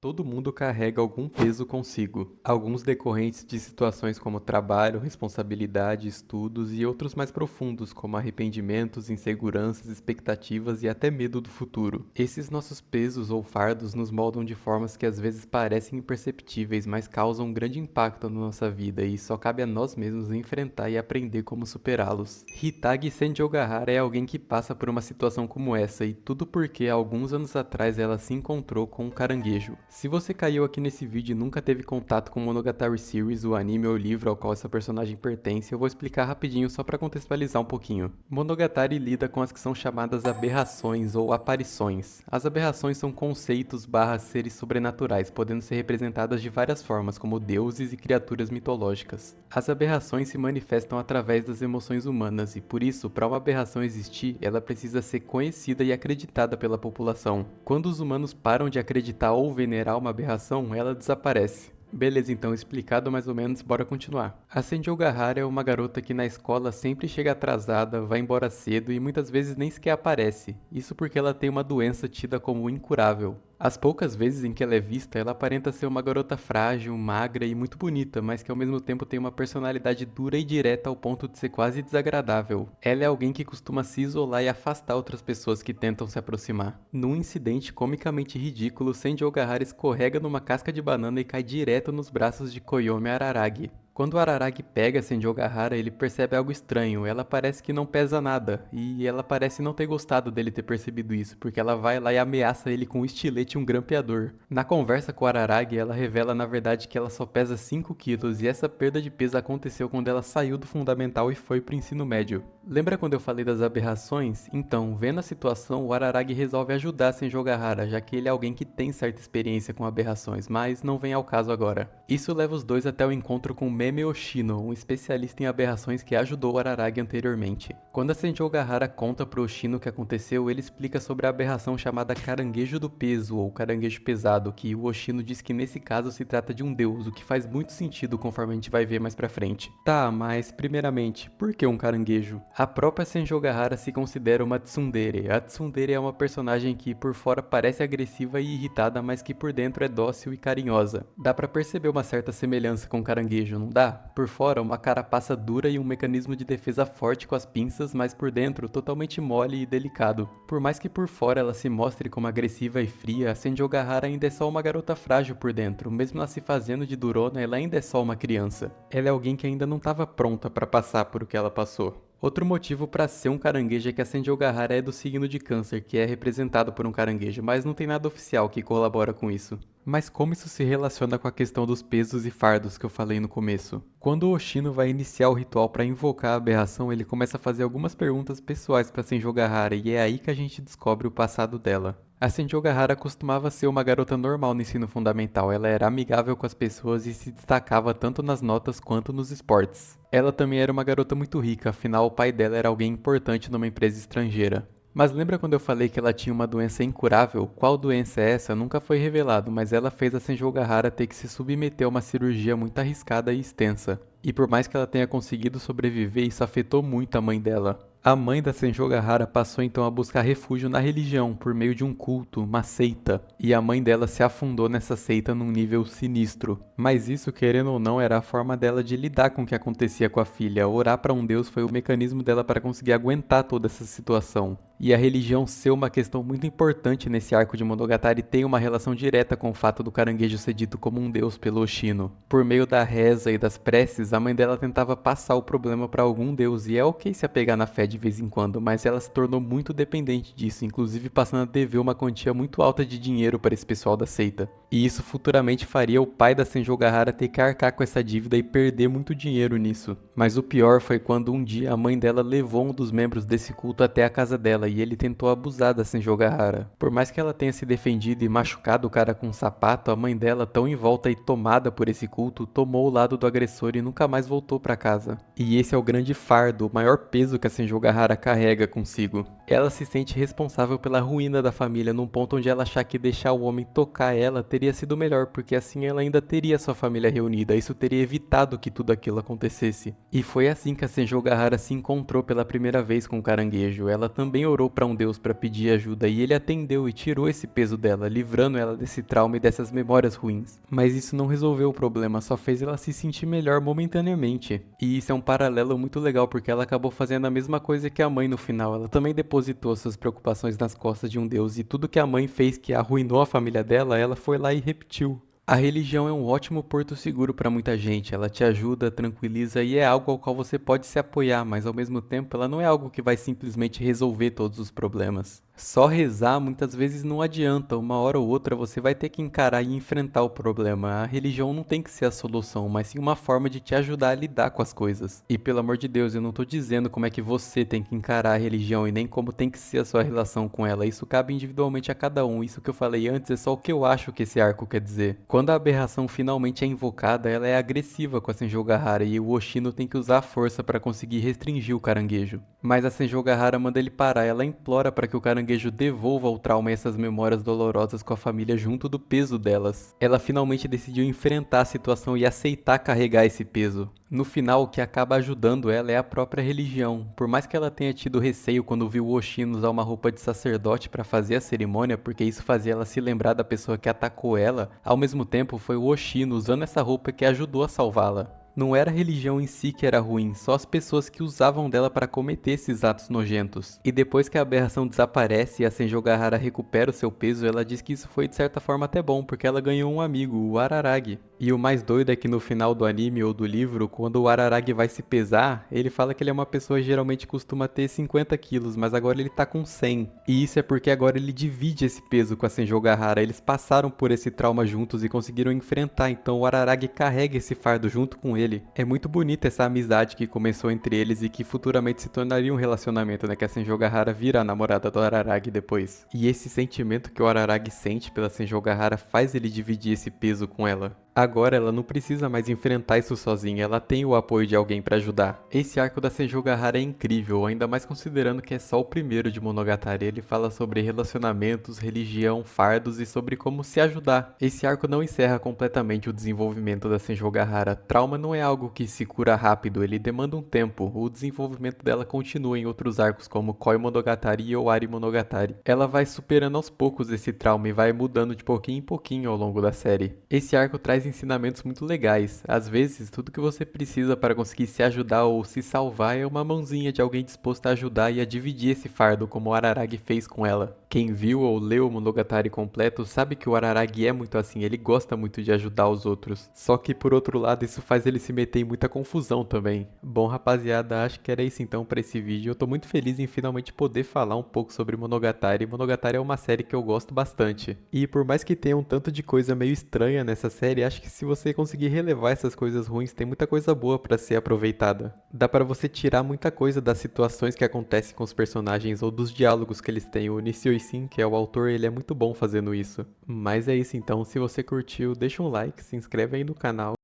Todo mundo carrega algum peso consigo, alguns decorrentes de situações como trabalho, responsabilidade, estudos e outros mais profundos, como arrependimentos, inseguranças, expectativas e até medo do futuro. Esses nossos pesos ou fardos nos moldam de formas que às vezes parecem imperceptíveis, mas causam um grande impacto na nossa vida e só cabe a nós mesmos enfrentar e aprender como superá-los. Hitagi Senjougahara é alguém que passa por uma situação como essa e tudo porque há alguns anos atrás ela se encontrou com um caranguejo. Se você caiu aqui nesse vídeo e nunca teve contato com Monogatari Series, o anime ou o livro ao qual essa personagem pertence, eu vou explicar rapidinho só para contextualizar um pouquinho. Monogatari lida com as que são chamadas aberrações ou aparições. As aberrações são conceitos / seres sobrenaturais, podendo ser representadas de várias formas, como deuses e criaturas mitológicas. As aberrações se manifestam através das emoções humanas e, por isso, para uma aberração existir, ela precisa ser conhecida e acreditada pela população. Quando os humanos param de acreditar ou venerar uma aberração, ela desaparece. Beleza, então explicado mais ou menos, bora continuar. A Senjougahara é uma garota que na escola sempre chega atrasada, vai embora cedo e muitas vezes nem sequer aparece. Isso porque ela tem uma doença tida como incurável. As poucas vezes em que ela é vista, ela aparenta ser uma garota frágil, magra e muito bonita, mas que ao mesmo tempo tem uma personalidade dura e direta ao ponto de ser quase desagradável. Ela é alguém que costuma se isolar e afastar outras pessoas que tentam se aproximar. Num incidente comicamente ridículo, Senjougahara escorrega numa casca de banana e cai direto nos braços de Koyomi Araragi. Quando o Araragi pega Senjougahara, ele percebe algo estranho. Ela parece que não pesa nada, e ela parece não ter gostado dele ter percebido isso, porque ela vai lá e ameaça ele com um estilete e um grampeador. Na conversa com o Araragi, ela revela na verdade que ela só pesa 5 quilos, e essa perda de peso aconteceu quando ela saiu do fundamental e foi pro ensino médio. Lembra quando eu falei das aberrações? Então, vendo a situação, o Araragi resolve ajudar Senjougahara, já que ele é alguém que tem certa experiência com aberrações, mas não vem ao caso agora. Isso leva os dois até o encontro com Meme Oshino, um especialista em aberrações que ajudou o Araragi anteriormente. Quando a Senjougahara conta pro Oshino o que aconteceu, ele explica sobre a aberração chamada caranguejo do peso, ou caranguejo pesado, que o Oshino diz que nesse caso se trata de um deus, o que faz muito sentido conforme a gente vai ver mais pra frente. Tá, mas primeiramente, por que um caranguejo? A própria Senjougahara se considera uma tsundere. A tsundere é uma personagem que por fora parece agressiva e irritada, mas que por dentro é dócil e carinhosa. Dá pra perceber uma certa semelhança com o caranguejo, não dá? Por fora, uma carapaça dura e um mecanismo de defesa forte com as pinças, mas por dentro totalmente mole e delicado. Por mais que por fora ela se mostre como agressiva e fria, a Senjougahara ainda é só uma garota frágil por dentro. Mesmo ela se fazendo de durona, ela ainda é só uma criança. Ela é alguém que ainda não estava pronta para passar por o que ela passou. Outro motivo para ser um caranguejo é que a Senjougahara é do signo de Câncer, que é representado por um caranguejo, mas não tem nada oficial que colabora com isso. Mas como isso se relaciona com a questão dos pesos e fardos que eu falei no começo? Quando o Oshino vai iniciar o ritual para invocar a aberração, ele começa a fazer algumas perguntas pessoais para Senjougahara e é aí que a gente descobre o passado dela. A Senjougahara costumava ser uma garota normal no ensino fundamental, ela era amigável com as pessoas e se destacava tanto nas notas quanto nos esportes. Ela também era uma garota muito rica, afinal o pai dela era alguém importante numa empresa estrangeira. Mas lembra quando eu falei que ela tinha uma doença incurável? Qual doença é essa? Nunca foi revelado, mas ela fez a Senjougahara ter que se submeter a uma cirurgia muito arriscada e extensa. E por mais que ela tenha conseguido sobreviver, isso afetou muito a mãe dela. A mãe da Senjougahara passou então a buscar refúgio na religião por meio de um culto, uma seita, e a mãe dela se afundou nessa seita num nível sinistro. Mas isso, querendo ou não, era a forma dela de lidar com o que acontecia com a filha. Orar para um deus foi o mecanismo dela para conseguir aguentar toda essa situação. E a religião ser uma questão muito importante nesse arco de Monogatari tem uma relação direta com o fato do caranguejo ser dito como um deus pelo Oshino. Por meio da reza e das preces, a mãe dela tentava passar o problema para algum deus, e é ok se apegar na fé de vez em quando, mas ela se tornou muito dependente disso, inclusive passando a dever uma quantia muito alta de dinheiro para esse pessoal da seita. E isso futuramente faria o pai da Senjougahara ter que arcar com essa dívida e perder muito dinheiro nisso. Mas o pior foi quando um dia a mãe dela levou um dos membros desse culto até a casa dela e ele tentou abusar da Senjougahara. Por mais que ela tenha se defendido e machucado o cara com um sapato, a mãe dela, tão envolta e tomada por esse culto, tomou o lado do agressor e nunca nunca mais voltou para casa. E esse é o grande fardo, o maior peso que a Senjougahara carrega consigo. Ela se sente responsável pela ruína da família num ponto onde ela achar que deixar o homem tocar ela teria sido melhor, porque assim ela ainda teria sua família reunida, isso teria evitado que tudo aquilo acontecesse. E foi assim que a Senjougahara se encontrou pela primeira vez com o caranguejo. Ela também orou para um deus para pedir ajuda e ele atendeu e tirou esse peso dela, livrando ela desse trauma e dessas memórias ruins. Mas isso não resolveu o problema, só fez ela se sentir melhor momentaneamente. E isso é um paralelo muito legal porque ela acabou fazendo a mesma coisa que a mãe no final. Ela também depositou suas preocupações nas costas de um deus e tudo que a mãe fez que arruinou a família dela, ela foi lá e repetiu. A religião é um ótimo porto seguro para muita gente. Ela te ajuda, tranquiliza e é algo ao qual você pode se apoiar, mas ao mesmo tempo ela não é algo que vai simplesmente resolver todos os problemas. Só rezar muitas vezes não adianta, uma hora ou outra você vai ter que encarar e enfrentar o problema. A religião não tem que ser a solução, mas sim uma forma de te ajudar a lidar com as coisas. E pelo amor de Deus, eu não tô dizendo como é que você tem que encarar a religião e nem como tem que ser a sua relação com ela. Isso cabe individualmente a cada um. Isso que eu falei antes é só o que eu acho que esse arco quer dizer. Quando a aberração finalmente é invocada, ela é agressiva com a Senjougahara e o Oshino tem que usar a força para conseguir restringir o caranguejo. Mas a Senjougahara manda ele parar, ela implora para que o caranguejo devolva o trauma e essas memórias dolorosas com a família junto do peso delas. Ela finalmente decidiu enfrentar a situação e aceitar carregar esse peso. No final, o que acaba ajudando ela é a própria religião. Por mais que ela tenha tido receio quando viu o Oshino usar uma roupa de sacerdote para fazer a cerimônia, porque isso fazia ela se lembrar da pessoa que atacou ela, ao mesmo tempo foi o Oshino usando essa roupa que ajudou a salvá-la. Não era a religião em si que era ruim, só as pessoas que usavam dela para cometer esses atos nojentos. E depois que a aberração desaparece e a Senjougahara recupera o seu peso, ela diz que isso foi de certa forma até bom, porque ela ganhou um amigo, o Araragi. E o mais doido é que no final do anime ou do livro, quando o Araragi vai se pesar, ele fala que ele é uma pessoa que geralmente costuma ter 50 quilos, mas agora ele tá com 100. E isso é porque agora ele divide esse peso com a Senjougahara, eles passaram por esse trauma juntos e conseguiram enfrentar, então o Araragi carrega esse fardo junto com ele. É muito bonita essa amizade que começou entre eles e que futuramente se tornaria um relacionamento, né? Que a Senjougahara vira a namorada do Araragi depois. E esse sentimento que o Araragi sente pela Senjougahara faz ele dividir esse peso com ela. Agora ela não precisa mais enfrentar isso sozinha, ela tem o apoio de alguém pra ajudar. Esse arco da Senjougahara é incrível, ainda mais considerando que é só o primeiro de Monogatari. Ele fala sobre relacionamentos, religião, fardos e sobre como se ajudar. Esse arco não encerra completamente o desenvolvimento da Senjougahara. Trauma não é algo que se cura rápido, ele demanda um tempo. O desenvolvimento dela continua em outros arcos como Koi Monogatari e Owari Monogatari. Ela vai superando aos poucos esse trauma e vai mudando de pouquinho em pouquinho ao longo da série. Esse arco traz ensinamentos muito legais. Às vezes, tudo que você precisa para conseguir se ajudar ou se salvar é uma mãozinha de alguém disposto a ajudar e a dividir esse fardo, como o Araragi fez com ela. Quem viu ou leu o Monogatari completo sabe que o Araragi é muito assim, ele gosta muito de ajudar os outros. Só que por outro lado, isso faz ele se meter em muita confusão também. Bom, rapaziada, acho que era isso então para esse vídeo. Eu tô muito feliz em finalmente poder falar um pouco sobre Monogatari. Monogatari é uma série que eu gosto bastante. E por mais que tenha um tanto de coisa meio estranha nessa série, acho que se você conseguir relevar essas coisas ruins, tem muita coisa boa para ser aproveitada. Dá para você tirar muita coisa das situações que acontecem com os personagens ou dos diálogos que eles têm. O Nishio Ishin, que é o autor, ele é muito bom fazendo isso. Mas é isso então, se você curtiu, deixa um like, se inscreve aí no canal.